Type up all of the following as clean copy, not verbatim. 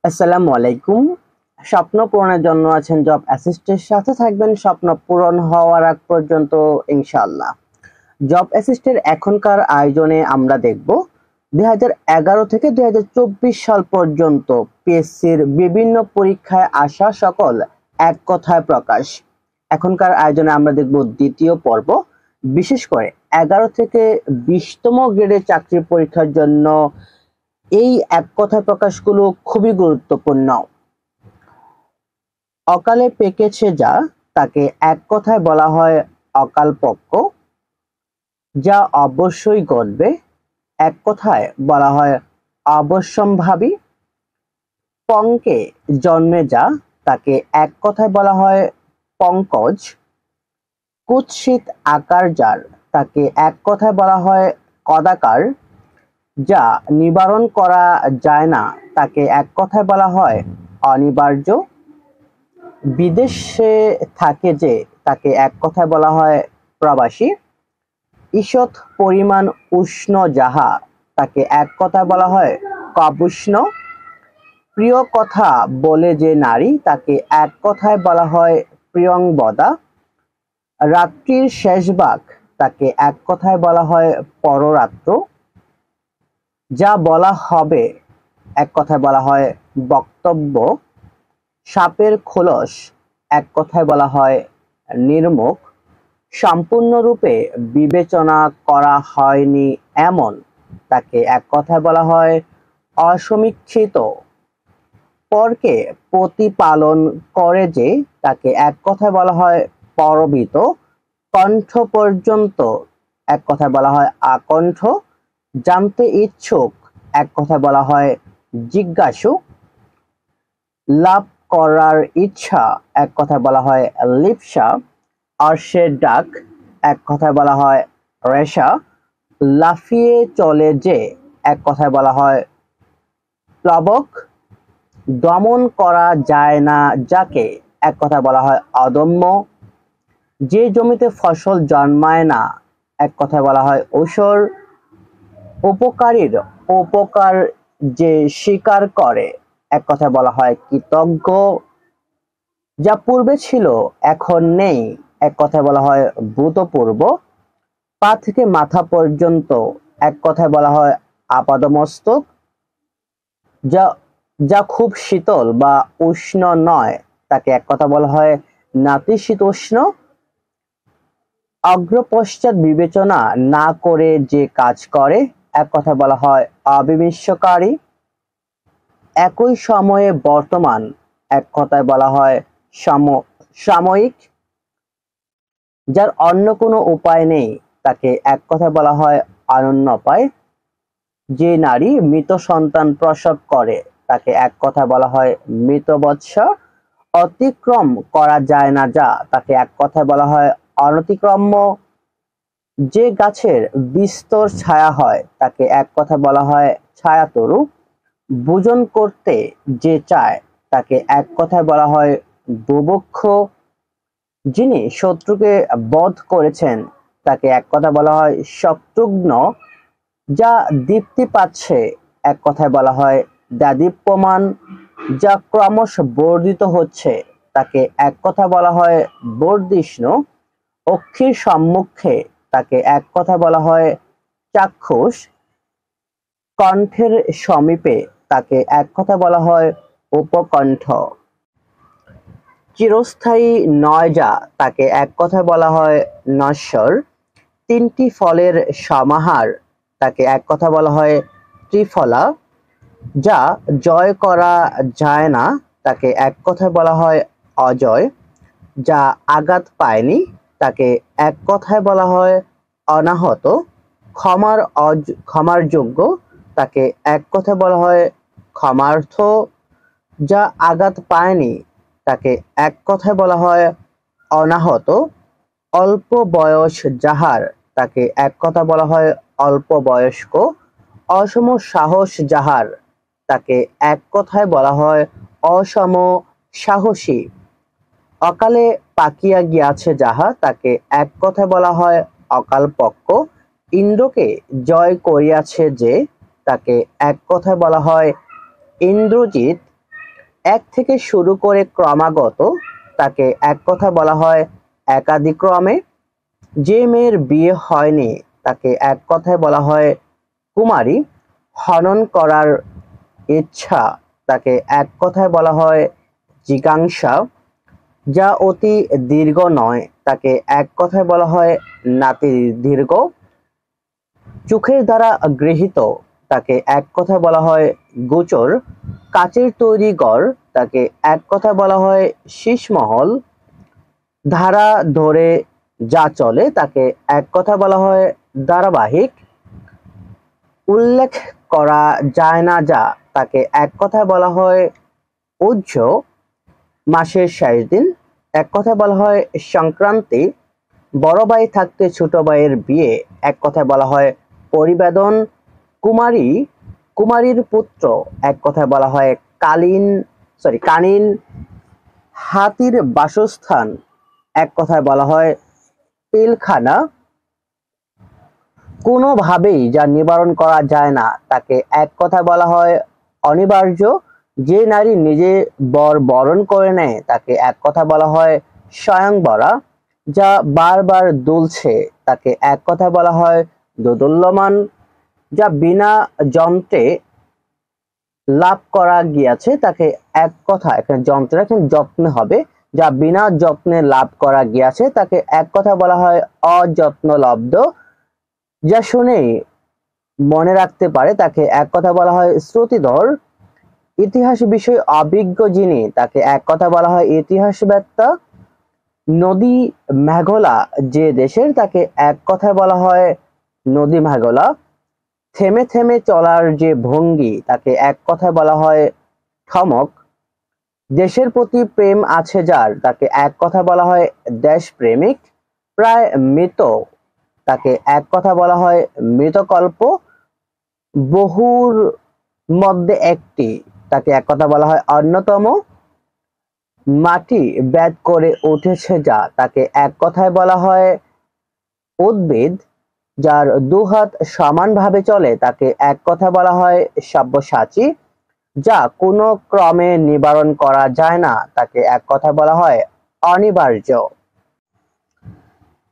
আসসালামু আলাইকুম। স্বপ্ন পূরণের জন্য আছেন জব অ্যাসিস্টের সাথে থাকবেন স্বপ্ন পূরণ হওয়ার আগ পর্যন্ত ইনশাআল্লাহ। জব অ্যাসিস্টের এখনকার আয়োজনে আমরা দেখব 2011 থেকে 2024 সাল পর্যন্ত পিএসসির বিভিন্ন পরীক্ষায় আসা সকল এক কথায় প্রকাশ। এখনকার আয়োজনে আমরা দেখব দ্বিতীয় পর্ব। বিশেষ করে 11 থেকে 20তম গ্রেডের চাকরির পরীক্ষার জন্য এই এক কথায় প্রকাশগুলো খুবই গুরুত্বপূর্ণ। অকালে পেকেছে যা তাকে এক কথায় বলা হয় অকালপক্ষ, যা অবশ্যই ঘটবে এক কথায় বলা হয় অবশ্যম্ভাবী। পঙ্কে জন্মে যা তাকে এক কথায় বলা হয় পঙ্কজ। কুৎসিত আকার যার তাকে এক কথায় বলা হয় কদাকার। যা নিবারণ করা যায় না তাকে এক কথায় বলা হয় অনিবার্য। বিদেশে থাকে যে তাকে এক কথায় বলা হয় প্রবাসী। ঈষৎ পরিমাণ উষ্ণ যাহা তাকে এক কথায় বলা হয় কাপুষ্ণ। প্রিয় কথা বলে যে নারী তাকে এক কথায় বলা হয় প্রিয়ংবদা। রাত্রির শেষ ভাগ তাকে এক কথায় বলা হয় পররাত্র। যা বলা হবে এক কথায় বলা হয় বক্তব্য। সাপের খোলস এক কথায় বলা হয় নির্মুখ। সম্পূর্ণরূপে বিবেচনা করা হয়নি এমন তাকে এক কথায় বলা হয় অসমীক্ষিত। পরকে প্রতিপালন করে যে তাকে এক কথায় বলা হয় পরবিত। কণ্ঠ পর্যন্ত এক কথায় বলা হয় আকণ্ঠ। জানতে ইচ্ছুক এক কথায় বলা হয় জিজ্ঞাসু। লাভ করার ইচ্ছা এক কথায় বলা হয় লিপ্সা। অর্শের ডাক এক কথায় বলা হয় রেশা। লাফিয়ে চলে যে এক কথায় বলা হয় প্লাবক। দমন করা যায় না যাকে এক কথায় বলা হয় অদম্য। যে জমিতে ফসল জন্মায় না এক কথায় বলা হয় ঊষর। উপকারীর উপকার যে স্বীকার করে এক কথায় বলা হয় কৃতজ্ঞ। যা পূর্বে ছিল এখন নেই এক কথায় বলা হয় ভূতপূর্ব। পা থেকে মাথা পর্যন্ত এক কথায় বলা হয় আপাদমস্তক। যা যা খুব শীতল বা উষ্ণ নয় তাকে এক কথা বলা হয় নাতিশীতোষ্ণ। অগ্রপশ্চাৎ বিবেচনা না করে যে কাজ করে এক কথা বলা হয় অবিমৃষ্যকারী। একই সময়ে বর্তমান এক কথায় বলা হয় সাময়িক। যার অন্য কোনো উপায় নেই তাকে এক কথায় বলা হয় অনন্যোপায়। যে নারী মৃত সন্তান প্রসব করে তাকে এক কথায় বলা হয় মৃতবৎসা। অতিক্রম করা যায় না যা তাকে এক কথায় বলা হয় অনতিক্রম্য। যে গাছের বিস্তর ছায়া হয় তাকে এক কথায় বলা হয় ছায়াতরু। ভোজন করতে যে চায় তাকে এক কথায় বলা হয় বুভুক্ষ। যিনি শত্রুকে বধ করেছেন তাকে এক কথা বলা হয় শত্রুঘ্ন। যা দীপ্তি পাচ্ছে এক কথায় বলা হয় দাদীপ্যমান। যা ক্রমশ বর্ধিত হচ্ছে তাকে এক কথা বলা হয় বর্ধিষ্ণু। অক্ষির সম্মুখে তাকে এক কথা বলা হয় চাক্ষুষ। কণ্ঠের সমীপে তাকে এক কথা বলা হয় উপকণ্ঠ। চিরস্থায়ী নয় যা তাকে এক কথায় বলা হয় নশ্বর। তিনটি ফলের সমাহার তাকে এক কথা বলা হয় ত্রিফলা। যা জয় করা যায় না তাকে এক কথায় বলা হয় অজয়। যা আঘাত পায়নি তাকে এক কথায় বলা হয় অনাহত। ক্ষমার যোগ্য তাকে এক কথায় বলা হয় ক্ষমার্থ। যা আঘাত পায়নি তাকে এক কথায় বলা হয় অনাহত। অল্প বয়স যাহার তাকে এক কথা বলা হয় অল্প বয়স্ক। অসম সাহস যাহার তাকে এক কথায় বলা হয় অসম সাহসী। অকালে পাকিয়া গিয়াছে যাহা তাকে এক কথায় বলা হয় অকালপক্ষ। ইন্দ্রকে জয় করিয়াছে যে তাকে এক কথায় বলা হয় ইন্দ্রজিৎ। এক থেকে শুরু করে ক্রমাগত তাকে এক কথায় বলা হয় একাদিক্রমে। যে মেয়ের বিয়ে হয়নি তাকে এক কথায় বলা হয় কুমারী। হনন করার ইচ্ছা তাকে এক কথায় বলা হয় জিজ্ঞাসা। যা অতি দীর্ঘ নয় তাকে এক কথায় বলা হয় নাতি দীর্ঘ। চোখের দ্বারা গৃহীত তাকে এক কথায় বলা হয় গোচর। কাচের তৈরি ঘর তাকে এক কথায় বলা হয় শীষমহল। ধারা ধরে যা চলে তাকে এক কথা বলা হয় ধারাবাহিক। উল্লেখ করা যায় না যা তাকে এক কথায় বলা হয় উজ্জ। মাসের শেষ দিন এক কথায় বলা হয় সংক্রান্তি। বড় ভাই থাকতে ছোট ভাইয়ের বিয়ে এক কথায় বলা হয় পরিবেদন। কুমারী কুমারীর পুত্র এক কথায় বলা হয় কানীন। হাতির বাসস্থান এক কথায় বলা হয় পিলখানা। কোনোভাবেই যা নিবারণ করা যায় না তাকে এক কথায় বলা হয় অনিবার্য। যে নারী নিজে বর বরণ করে নেয় তাকে এক কথা বলা হয় স্বয়ংবরা। যা বারবার দুলছে তাকে এক কথা বলা হয় দোদুল্যমান। যা বিনা যন্ত্রে লাভ করা গিয়াছে তাকে এক কথা, এখানে যন্ত্র এখানে যত্ন হবে। যা বিনা যত্নে লাভ করা গিয়াছে তাকে এক কথা বলা হয় অযত্নলব্ধ। যা শুনে মনে রাখতে পারে তাকে এক কথা বলা হয় শ্রুতিধর। ইতিহাস বিষয়ে অভিজ্ঞ যিনি তাকে এক কথা বলা হয় ইতিহাসবেত্তা। নদী মেঘলা যে দেশের তাকে এক কথায় বলা হয় নদী মেঘলা। থেমে থেমে চলার যে ভঙ্গি তাকে এক কথায় বলা হয় ঠমক। দেশের প্রতি প্রেম আছে যার তাকে এক কথা বলা হয় দেশপ্রেমিক। প্রায় মৃত তাকে এক কথা বলা হয় মৃতকল্প। বহুর মধ্যে একটি তাকে এক কথা বলা হয় অন্যতম। মাটি ব্যাট করে উঠেছে যা তাকে এক কথায় বলা হয় উদ্ভিদ। যার দুহাত সমানভাবে চলে তাকে এক কথা বলা হয় সব্যসাচী। যা কোনো ক্রমে নিবারণ করা যায় না তাকে এক কথা বলা হয় অনিবার্য।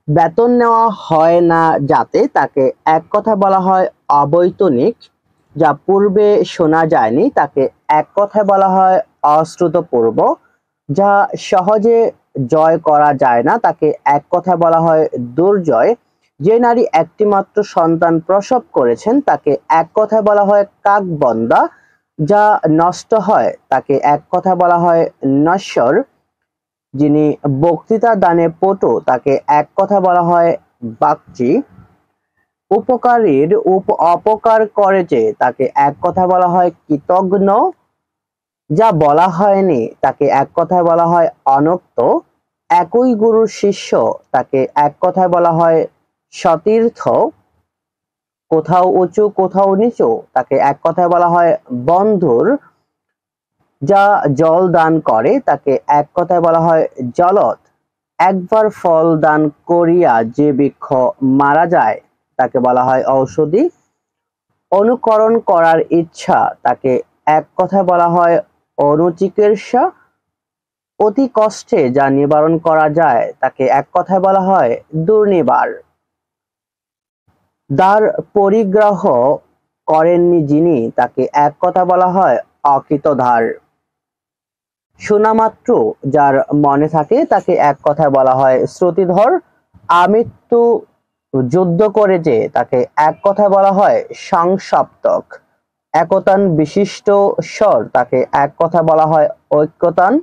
বেতন নেওয়া হয় না যাতে তাকে এক কথা বলা হয় অবৈতনিক। যা পূর্বে শোনা যায়নি তাকে এক কথায় বলা হয় অশ্রুতপূর্ব। যা সহজে জয় করা যায় না তাকে এক কথা বলা হয় দুর্জয়। যে নারী একটি মাত্র সন্তান প্রসব করেছেন তাকে এক কথায় বলা হয় কাকবন্দা। যা নষ্ট হয় তাকে এক কথা বলা হয় নশ্বর। যিনি বক্তৃতা দানে পটু তাকে এক কথা বলা হয় বাগচি। উপকারীর অপকার করে যে তাকে এক কথা বলা হয় কৃতঘ্ন। যা বলা হয়নি তাকে এক কথায় বলা হয় অনক্ত। একই গুরুর শিষ্য তাকে এক কথায় বলা হয় সতীর্থ। কোথাও উঁচু কোথাও নিচু তাকে এক কথায় বলা হয় বন্ধুর। যা জল দান করে তাকে এক কথায় বলা হয় জলদ। একবার ফল দান করিয়া যে বৃক্ষ মারা যায় তাকে বলা হয় ঔষধি। অনুকরণ করার ইচ্ছা তাকে এক কথায় বলা হয় অনুচিকিৎসা। অতি কষ্টে যা নিবারণ করা যায় তাকে এক কথায় বলা হয় দুর্নিবার। দ্বার পরিগ্রহ করেননি যিনি তাকে এক কথা বলা হয় অকৃতধার। শোনামাত্র যার মনে থাকে তাকে এক কথায় বলা হয় শ্রুতিধর। আমৃত্যু যুদ্ধ করে যে তাকে এক কথায় বলা হয় সংসপ্তক। একতান বিশিষ্ট স্বর তাকে এক কথা বলা হয় ঐক্যতান।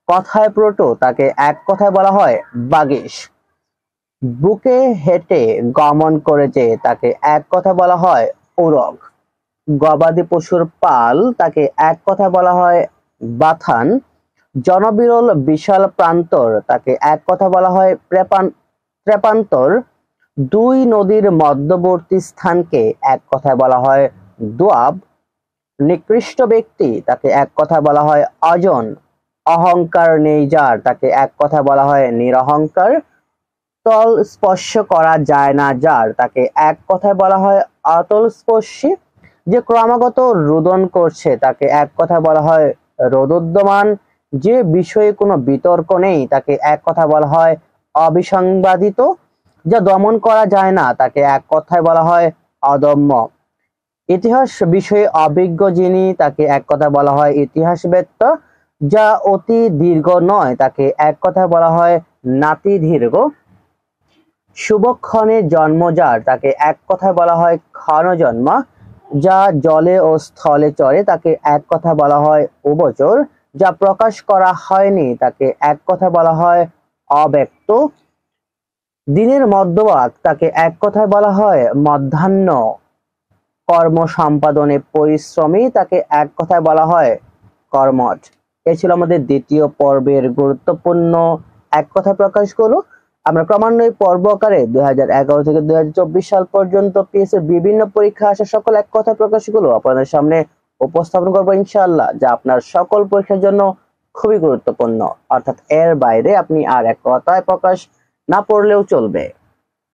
কথায় প্রটো তাকে এক কথায় বলা হয় বাগীশ। বুকে হেঁটে গমন করে যে তাকে এক কথা বলা হয় উরগ। গবাদি পশুর পাল তাকে এক কথা বলা হয় বাথান। জনবিরল বিশাল প্রান্তর তাকে এক কথা বলা হয় প্রেপান্তর। দুই নদীর মধ্যবর্তী স্থানকে এক কথায় বলা হয় দোয়াব। নিকৃষ্ট ব্যক্তি তাকে এক কথা বলা হয় অজন। অহংকার নেই যার তাকে এক কথা বলা হয় নিরহংকার। তল স্পর্শ করা যায় না যার তাকে এক কথায় বলা হয় অতল স্পর্শী। যে ক্রমাগত রোদন করছে তাকে এক কথা বলা হয় রোদোদ্যমান, যে বিষয়ে কোনো বিতর্ক নেই তাকে এক কথা বলা হয় অবিসংবাদিত, যা দমন করা যায় না তাকে এক কথায় বলা হয় অদম্য। ইতিহাস বিষয়ে অভিজ্ঞ যিনি তাকে এক কথা বলা হয় ইতিহাসবেত্তা, যা অতি দীর্ঘ নয় তাকে এক কথায় বলা হয় নাতিদীর্ঘ। শুভক্ষণে জন্ম যার তাকে এক কথায় বলা হয় ক্ষণজন্মা, যা জলে ও স্থলে চরে তাকে এক কথা বলা হয় উভচর, যা প্রকাশ করা হয়নি তাকে এক কথা বলা হয় অব্যক্ত। দিনের মধ্যভাগ তাকে এক কথায় বলা হয় মধ্যাহ্ন। কর্ম সম্পাদনে পরিশ্রমী তাকে এক কথায় বলা হয় কর্মঠ। এই ছিল আমাদের দ্বিতীয় পর্বের গুরুত্বপূর্ণ এক কথা প্রকাশগুলো। আমরা ক্রমান্বয়ে পর্ব আকারে 2011 থেকে 2024 সাল পর্যন্ত পিএসসির বিভিন্ন পরীক্ষা আসা সকল এক কথা প্রকাশগুলো আপনাদের সামনে উপস্থাপন করবো ইনশাআল্লাহ, যা আপনার সকল পরীক্ষার জন্য খুবই গুরুত্বপূর্ণ। অর্থাৎ এর বাইরে আপনি আর এক কথায় প্রকাশ না পড়লেও চলবে।